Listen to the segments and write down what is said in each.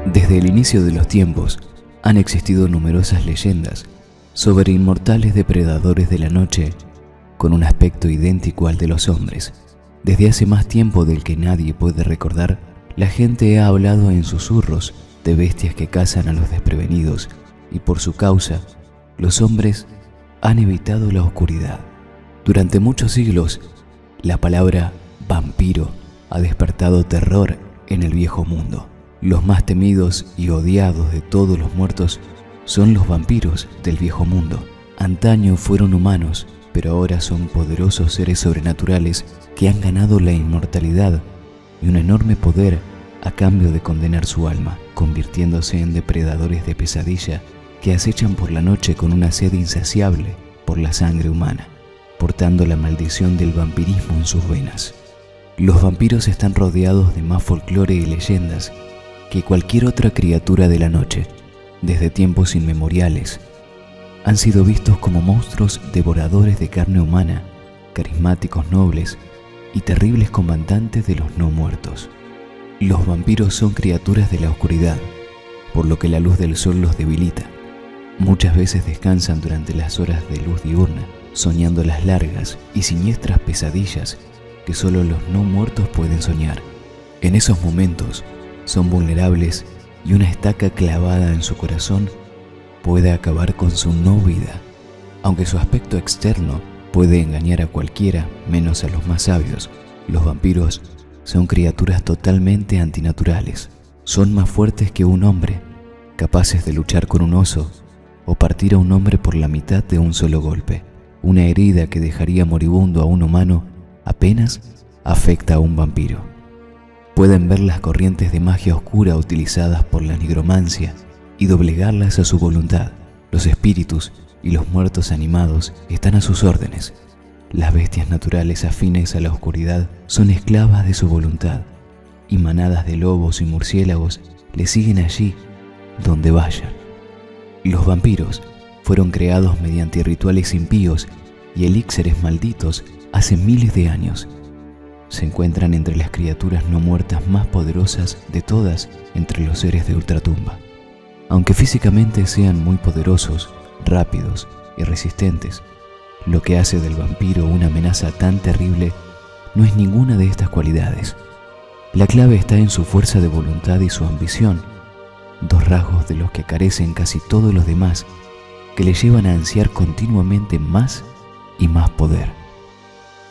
Desde el inicio de los tiempos han existido numerosas leyendas sobre inmortales depredadores de la noche con un aspecto idéntico al de los hombres. Desde hace más tiempo del que nadie puede recordar, la gente ha hablado en susurros de bestias que cazan a los desprevenidos y por su causa los hombres han evitado la oscuridad. Durante muchos siglos, la palabra vampiro ha despertado terror en el viejo mundo. Los más temidos y odiados de todos los muertos son los vampiros del viejo mundo. Antaño fueron humanos, pero ahora son poderosos seres sobrenaturales que han ganado la inmortalidad y un enorme poder a cambio de condenar su alma, convirtiéndose en depredadores de pesadilla que acechan por la noche con una sed insaciable por la sangre humana, portando la maldición del vampirismo en sus venas. Los vampiros están rodeados de más folclore y leyendas que cualquier otra criatura de la noche. Desde tiempos inmemoriales han sido vistos como monstruos devoradores de carne humana, carismáticos nobles y terribles comandantes de los no muertos. Los vampiros son criaturas de la oscuridad, por lo que la luz del sol los debilita. Muchas veces descansan durante las horas de luz diurna, soñando las largas y siniestras pesadillas que solo los no muertos pueden soñar. En esos momentos son vulnerables y una estaca clavada en su corazón puede acabar con su no vida. Aunque su aspecto externo puede engañar a cualquiera, menos a los más sabios, los vampiros son criaturas totalmente antinaturales. Son más fuertes que un hombre, capaces de luchar con un oso o partir a un hombre por la mitad de un solo golpe. Una herida que dejaría moribundo a un humano apenas afecta a un vampiro. Pueden ver las corrientes de magia oscura utilizadas por la nigromancia y doblegarlas a su voluntad. Los espíritus y los muertos animados están a sus órdenes. Las bestias naturales afines a la oscuridad son esclavas de su voluntad, y manadas de lobos y murciélagos le siguen allí donde vayan. Los vampiros fueron creados mediante rituales impíos y elixires malditos hace miles de años. Se encuentran entre las criaturas no muertas más poderosas de todas entre los seres de ultratumba. Aunque físicamente sean muy poderosos, rápidos y resistentes, lo que hace del vampiro una amenaza tan terrible no es ninguna de estas cualidades. La clave está en su fuerza de voluntad y su ambición, dos rasgos de los que carecen casi todos los demás, que le llevan a ansiar continuamente más y más poder.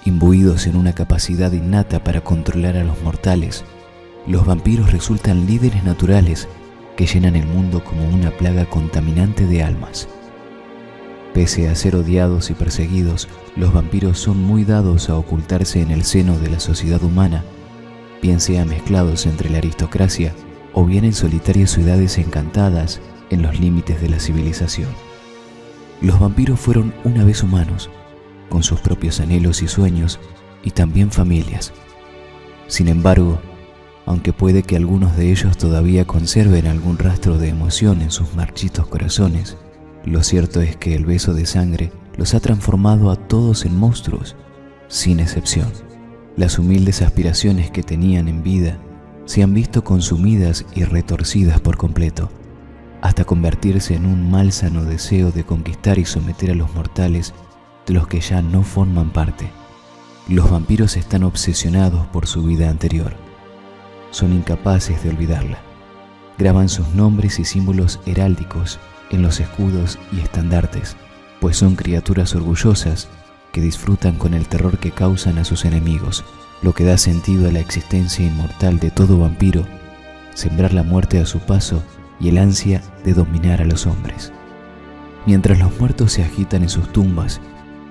Imbuidos en una capacidad innata para controlar a los mortales, los vampiros resultan líderes naturales que llenan el mundo como una plaga contaminante de almas. Pese a ser odiados y perseguidos, los vampiros son muy dados a ocultarse en el seno de la sociedad humana, bien sea mezclados entre la aristocracia o bien en solitarias ciudades encantadas en los límites de la civilización. Los vampiros fueron una vez humanos, con sus propios anhelos y sueños, y también familias. Sin embargo, aunque puede que algunos de ellos todavía conserven algún rastro de emoción en sus marchitos corazones, lo cierto es que el beso de sangre los ha transformado a todos en monstruos, sin excepción. Las humildes aspiraciones que tenían en vida se han visto consumidas y retorcidas por completo, hasta convertirse en un malsano deseo de conquistar y someter a los mortales de los que ya no forman parte. Los vampiros están obsesionados por su vida anterior. Son incapaces de olvidarla. Graban sus nombres y símbolos heráldicos en los escudos y estandartes, pues son criaturas orgullosas que disfrutan con el terror que causan a sus enemigos, lo que da sentido a la existencia inmortal de todo vampiro, sembrar la muerte a su paso y el ansia de dominar a los hombres. Mientras los muertos se agitan en sus tumbas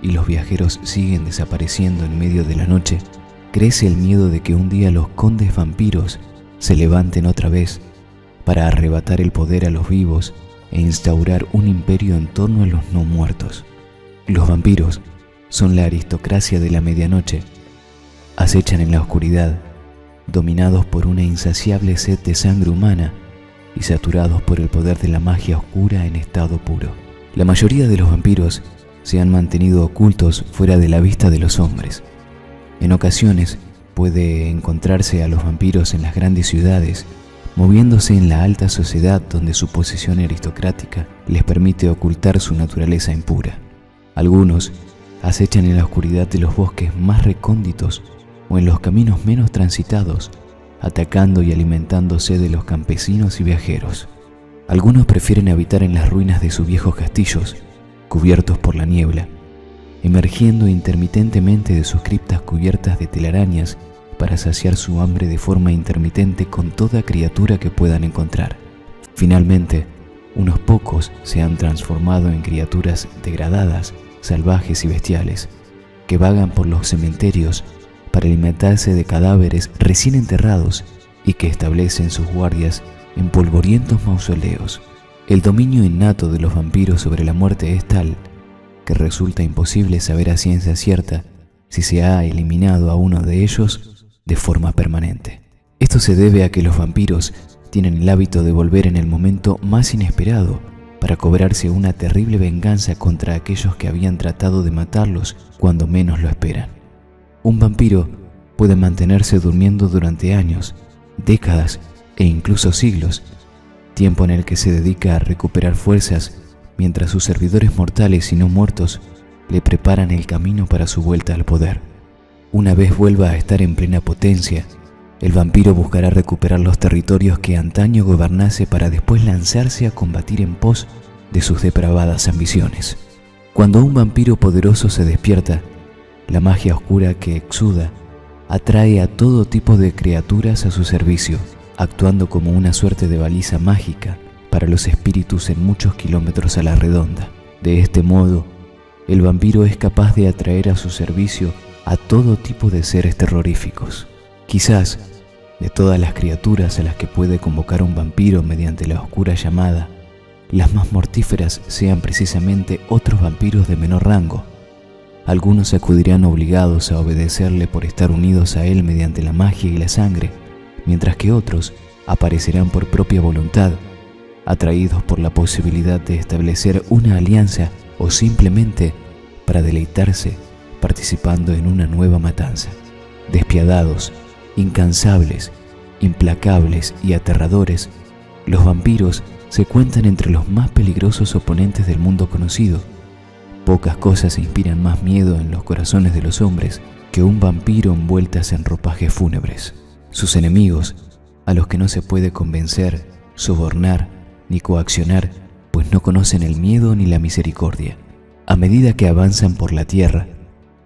y los viajeros siguen desapareciendo en medio de la noche, crece el miedo de que un día los condes vampiros se levanten otra vez para arrebatar el poder a los vivos e instaurar un imperio en torno a los no muertos. Los vampiros son la aristocracia de la medianoche. Acechan en la oscuridad, dominados por una insaciable sed de sangre humana y saturados por el poder de la magia oscura en estado puro. La mayoría de los vampiros se han mantenido ocultos fuera de la vista de los hombres. En ocasiones puede encontrarse a los vampiros en las grandes ciudades, moviéndose en la alta sociedad donde su posición aristocrática les permite ocultar su naturaleza impura. Algunos acechan en la oscuridad de los bosques más recónditos o en los caminos menos transitados, atacando y alimentándose de los campesinos y viajeros. Algunos prefieren habitar en las ruinas de sus viejos castillos, cubiertos por la niebla, emergiendo intermitentemente de sus criptas cubiertas de telarañas para saciar su hambre de forma intermitente con toda criatura que puedan encontrar. Finalmente, unos pocos se han transformado en criaturas degradadas, salvajes y bestiales, que vagan por los cementerios para alimentarse de cadáveres recién enterrados y que establecen sus guardias en polvorientos mausoleos. El dominio innato de los vampiros sobre la muerte es tal que resulta imposible saber a ciencia cierta si se ha eliminado a uno de ellos de forma permanente. Esto se debe a que los vampiros tienen el hábito de volver en el momento más inesperado para cobrarse una terrible venganza contra aquellos que habían tratado de matarlos cuando menos lo esperan. Un vampiro puede mantenerse durmiendo durante años, décadas e incluso siglos, tiempo en el que se dedica a recuperar fuerzas mientras sus servidores mortales y no muertos le preparan el camino para su vuelta al poder. Una vez vuelva a estar en plena potencia, el vampiro buscará recuperar los territorios que antaño gobernase para después lanzarse a combatir en pos de sus depravadas ambiciones. Cuando un vampiro poderoso se despierta, la magia oscura que exuda atrae a todo tipo de criaturas a su servicio, actuando como una suerte de baliza mágica para los espíritus en muchos kilómetros a la redonda. De este modo, el vampiro es capaz de atraer a su servicio a todo tipo de seres terroríficos. Quizás, de todas las criaturas a las que puede convocar un vampiro mediante la oscura llamada, las más mortíferas sean precisamente otros vampiros de menor rango. Algunos acudirán obligados a obedecerle por estar unidos a él mediante la magia y la sangre, mientras que otros aparecerán por propia voluntad, atraídos por la posibilidad de establecer una alianza o simplemente para deleitarse participando en una nueva matanza. Despiadados, incansables, implacables y aterradores, los vampiros se cuentan entre los más peligrosos oponentes del mundo conocido. Pocas cosas inspiran más miedo en los corazones de los hombres que un vampiro envueltas en ropajes fúnebres. Sus enemigos, a los que no se puede convencer, sobornar ni coaccionar, pues no conocen el miedo ni la misericordia. A medida que avanzan por la tierra,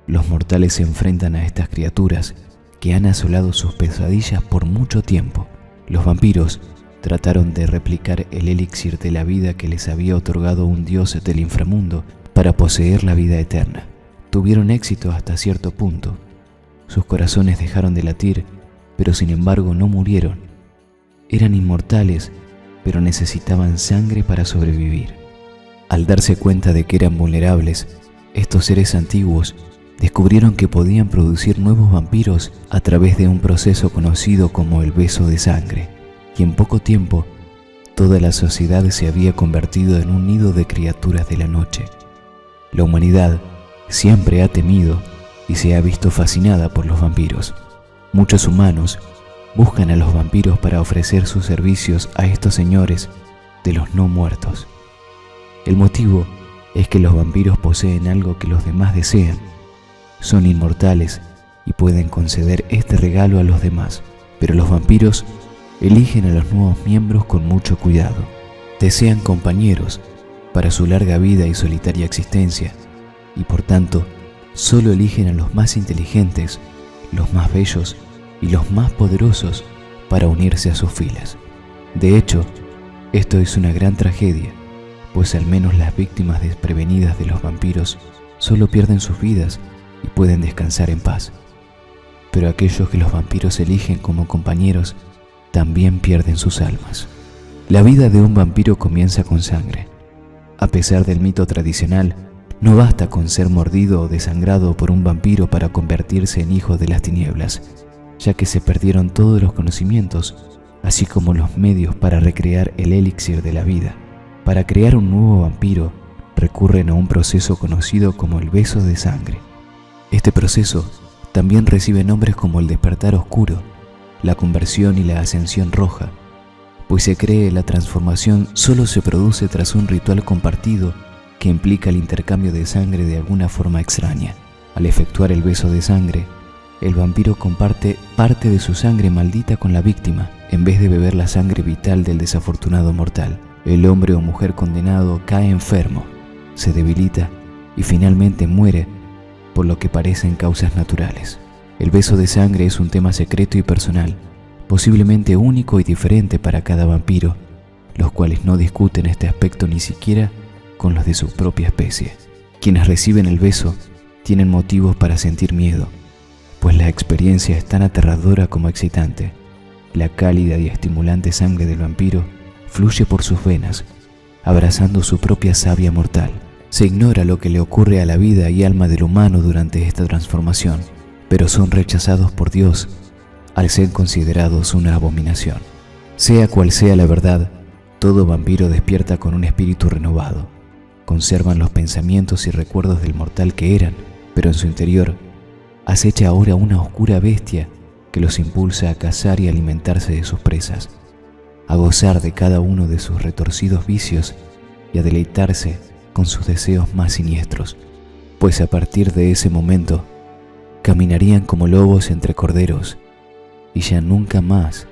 los mortales se enfrentan a estas criaturas que han asolado sus pesadillas por mucho tiempo. Los vampiros trataron de replicar el elixir de la vida que les había otorgado un dios del inframundo para poseer la vida eterna. Tuvieron éxito hasta cierto punto. Sus corazones dejaron de latir, pero sin embargo no murieron. Eran inmortales, pero necesitaban sangre para sobrevivir. Al darse cuenta de que eran vulnerables, estos seres antiguos descubrieron que podían producir nuevos vampiros a través de un proceso conocido como el beso de sangre, y en poco tiempo toda la sociedad se había convertido en un nido de criaturas de la noche. La humanidad siempre ha temido y se ha visto fascinada por los vampiros. Muchos humanos buscan a los vampiros para ofrecer sus servicios a estos señores de los no muertos. El motivo es que los vampiros poseen algo que los demás desean. Son inmortales y pueden conceder este regalo a los demás, pero los vampiros eligen a los nuevos miembros con mucho cuidado. Desean compañeros para su larga vida y solitaria existencia, y por tanto, solo eligen a los más inteligentes, los más bellos y los más poderosos para unirse a sus filas. De hecho, esto es una gran tragedia, pues al menos las víctimas desprevenidas de los vampiros solo pierden sus vidas y pueden descansar en paz. Pero aquellos que los vampiros eligen como compañeros también pierden sus almas. La vida de un vampiro comienza con sangre. A pesar del mito tradicional, no basta con ser mordido o desangrado por un vampiro para convertirse en hijo de las tinieblas, ya que se perdieron todos los conocimientos, así como los medios para recrear el elixir de la vida. Para crear un nuevo vampiro, recurren a un proceso conocido como el beso de sangre. Este proceso también recibe nombres como el despertar oscuro, la conversión y la ascensión roja, pues se cree la transformación solo se produce tras un ritual compartido que implica el intercambio de sangre de alguna forma extraña. Al efectuar el beso de sangre, el vampiro comparte parte de su sangre maldita con la víctima, en vez de beber la sangre vital del desafortunado mortal. El hombre o mujer condenado cae enfermo, se debilita y finalmente muere, por lo que parecen causas naturales. El beso de sangre es un tema secreto y personal, posiblemente único y diferente para cada vampiro, los cuales no discuten este aspecto ni siquiera con los de su propia especie. Quienes reciben el beso tienen motivos para sentir miedo, pues la experiencia es tan aterradora como excitante. La cálida y estimulante sangre del vampiro fluye por sus venas, abrazando su propia savia mortal. Se ignora lo que le ocurre a la vida y alma del humano durante esta transformación, pero son rechazados por Dios al ser considerados una abominación. Sea cual sea la verdad, todo vampiro despierta con un espíritu renovado. Conservan los pensamientos y recuerdos del mortal que eran, pero en su interior acecha ahora una oscura bestia que los impulsa a cazar y alimentarse de sus presas, a gozar de cada uno de sus retorcidos vicios y a deleitarse con sus deseos más siniestros, pues a partir de ese momento caminarían como lobos entre corderos y ya nunca más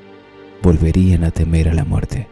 volverían a temer a la muerte.